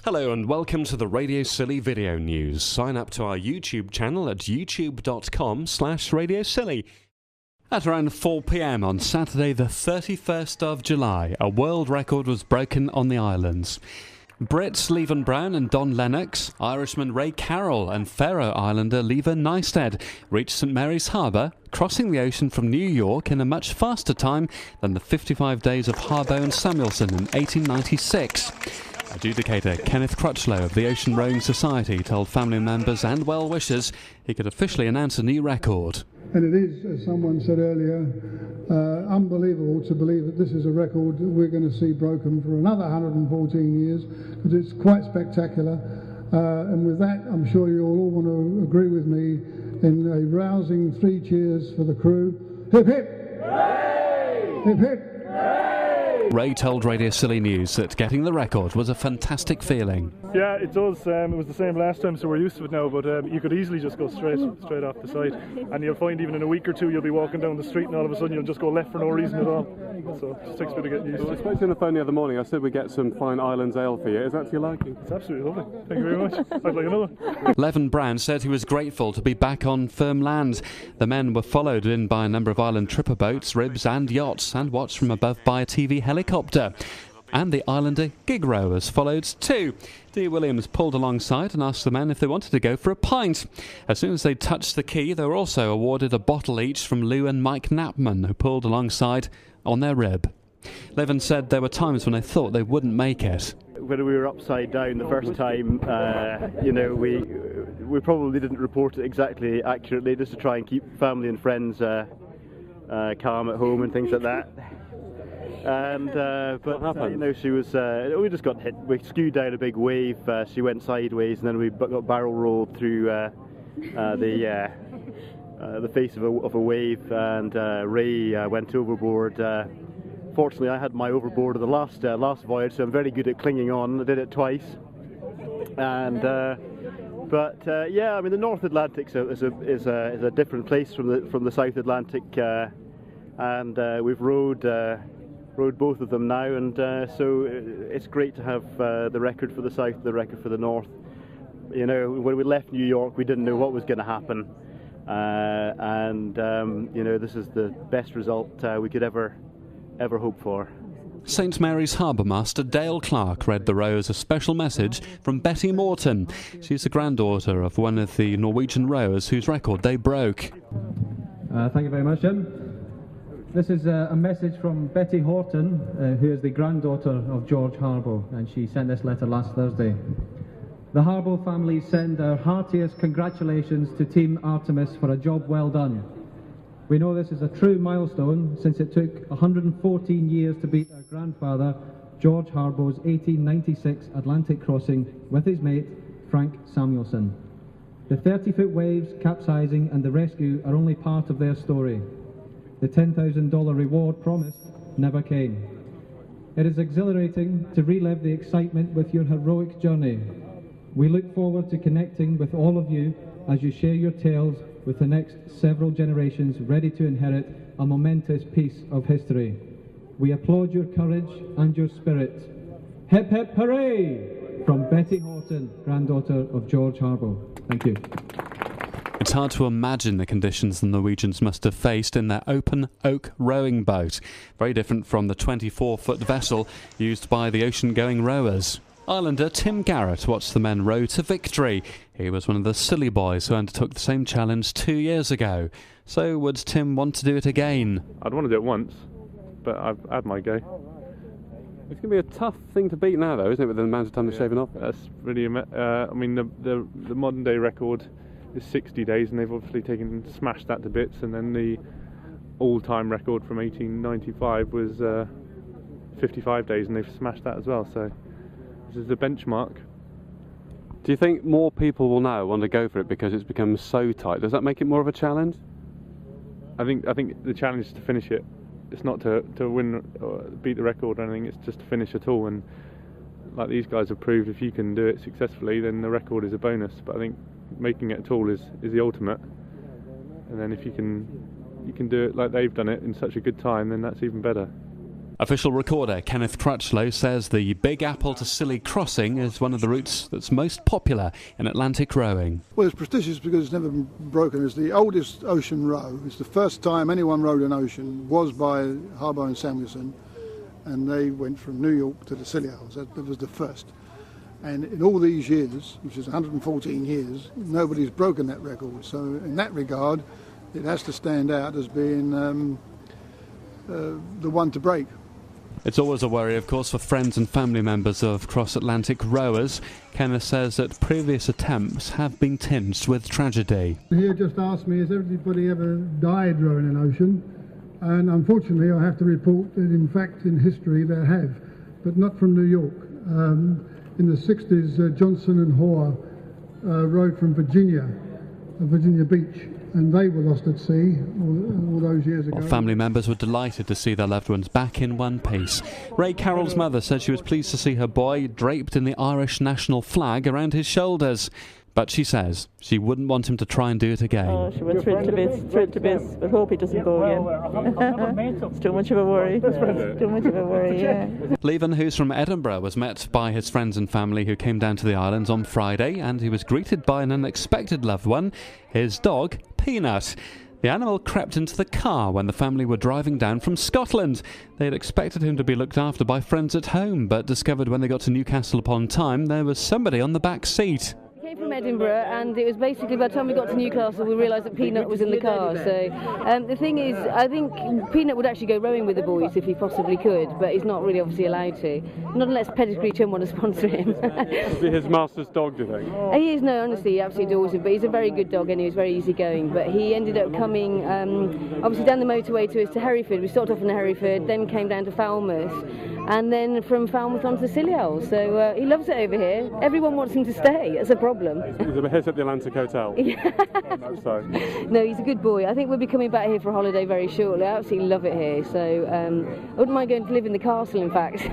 Hello and welcome to the Radio Scilly video news. Sign up to our YouTube channel at youtube.com/Radio Scilly. At around 4 p.m. on Saturday the 31st of July, a world record was broken on the islands. Brits Leven Brown and Don Lennox, Irishman Ray Carroll and Faroe Islander Leva Nystad reached St Mary's Harbour, crossing the ocean from New York in a much faster time than the 55 days of Harbaugh and Samuelson in 1896. Adjudicator Kenneth Crutchlow of the Ocean Rowing Society told family members and well-wishers he could officially announce a new record. And it is, as someone said earlier, unbelievable to believe that this is a record that we're going to see broken for another 114 years, because it's quite spectacular. And with that, I'm sure you all want to agree with me in a rousing 3 cheers for the crew. Hip hip! Hooray! Hip hip! Ray told Radio Scilly News that getting the record was a fantastic feeling. Yeah, it does. It was the same last time, so we're used to it now, but you could easily just go straight off the side. And you'll find even in a week or two you'll be walking down the street and all of a sudden you'll just go left for no reason at all. So it just takes a bit of getting used to. I spoke to you on the phone the other morning. I said we'd get some fine islands ale for you. Is that to your liking? It's absolutely lovely. Thank you very much. I'd like another. Leven Brown said he was grateful to be back on firm land. The men were followed in by a number of island tripper boats, ribs and yachts, and watched from above by a TV helicopter. And the Islander gig rowers followed too. Dee Williams pulled alongside and asked the men if they wanted to go for a pint. As soon as they touched the quay, they were also awarded a bottle each from Lou and Mike Knapman, who pulled alongside on their rib. Leven said there were times when they thought they wouldn't make it. When we were upside down the first time, we probably didn't report it exactly accurately, just to try and keep family and friends calm at home and things like that. And she was. We just got hit. We skewed down a big wave. She went sideways, and then we got barrel rolled through the face of a wave. And Ray went overboard. Fortunately, I had my overboard of the last voyage, so I'm very good at clinging on. I did it twice. And the North Atlantic is a different place from the South Atlantic, and we've rowed both of them now, and so it's great to have the record for the South, the record for the North. You know, when we left New York, we didn't know what was going to happen, this is the best result we could ever hope for. St Mary's Harbour Master Dale Clark read the rowers a special message from Betty Morton. She's the granddaughter of one of the Norwegian rowers whose record they broke. Thank you very much, Jim. This is a message from Betty Horton, who is the granddaughter of George Harbaugh, and she sent this letter last Thursday. The Harbaugh family send our heartiest congratulations to Team Artemis for a job well done. We know this is a true milestone, since it took 114 years to beat our grandfather, George Harbaugh's 1896 Atlantic crossing with his mate, Frank Samuelson. The 30-foot waves, capsizing and the rescue are only part of their story. The $10,000 reward promised never came. It is exhilarating to relive the excitement with your heroic journey. We look forward to connecting with all of you as you share your tales with the next several generations ready to inherit a momentous piece of history. We applaud your courage and your spirit. Hip hip hooray! From Betty Horton, granddaughter of George Harbaugh. Thank you. It's hard to imagine the conditions the Norwegians must have faced in their open oak rowing boat, very different from the 24-foot vessel used by the ocean-going rowers. Islander Tim Garrett watched the men row to victory. He was one of the Scilly boys who undertook the same challenge 2 years ago. So would Tim want to do it again? I'd want to do it once, but I've had my go. It's going to be a tough thing to beat now, though, isn't it, with the amount of time they're shaving off? That's really. The modern day record is 60 days, and they've obviously smashed that to bits. And then the all-time record from 1895 was 55 days, and they've smashed that as well. So this is the benchmark. Do you think more people will now want to go for it because it's become so tight? Does that make it more of a challenge? I think the challenge is to finish it. It's not to win or beat the record or anything. It's just to finish at all. And like these guys have proved, if you can do it successfully, then the record is a bonus. But I think making it at all is the ultimate. And then if you can do it like they've done it in such a good time, then that's even better. Official recorder Kenneth Crutchlow says the Big Apple to Scilly crossing is one of the routes that's most popular in Atlantic rowing. Well, it's prestigious because it's never been broken. It's the oldest ocean row. It's the first time anyone rowed an ocean was by Harbour and Samuelson, and they went from New York to the Scilly Isles. That was the first. And in all these years, which is 114 years, nobody's broken that record. So in that regard, it has to stand out as being the one to break. It's always a worry, of course, for friends and family members of cross-Atlantic rowers. Kenneth says that previous attempts have been tinged with tragedy. He just asked me, has everybody ever died rowing an ocean? And unfortunately, I have to report that, in fact, in history there have, but not from New York. In the 60s, Johnson and Hoare rowed from Virginia Beach, and they were lost at sea all those years ago. Well, family members were delighted to see their loved ones back in one piece. Ray Carroll's mother said she was pleased to see her boy draped in the Irish national flag around his shoulders. But she says she wouldn't want him to try and do it again. Oh, she was thrilled to bits, but hope he doesn't go again. It's too much of a worry. Too much of a worry, yeah. Levan, who's from Edinburgh, was met by his friends and family who came down to the islands on Friday, and he was greeted by an unexpected loved one, his dog, Peanut. The animal crept into the car when the family were driving down from Scotland. They had expected him to be looked after by friends at home, but discovered when they got to Newcastle upon Tyne there was somebody on the back seat. We came from Edinburgh, and it was basically by the time we got to Newcastle we realised that Peanut was in the car. So the thing is, I think Peanut would actually go rowing with the boys if he possibly could, but he's not really obviously allowed to. Not unless Pedigree Chum want to sponsor him. Is it his master's dog, do you think? He is, no, honestly, he absolutely adores him, but he's a very good dog and he was very easygoing. But he ended up coming, obviously down the motorway to Hereford. We started off in Hereford, then came down to Falmouth, and then from Falmouth on to Scilly Isles. So he loves it over here. Everyone wants him to stay. That's a problem. He's a hit at the Atlantic Hotel. Yeah. No, he's a good boy. I think we'll be coming back here for a holiday very shortly. I absolutely love it here. So I wouldn't mind going to live in the castle, in fact.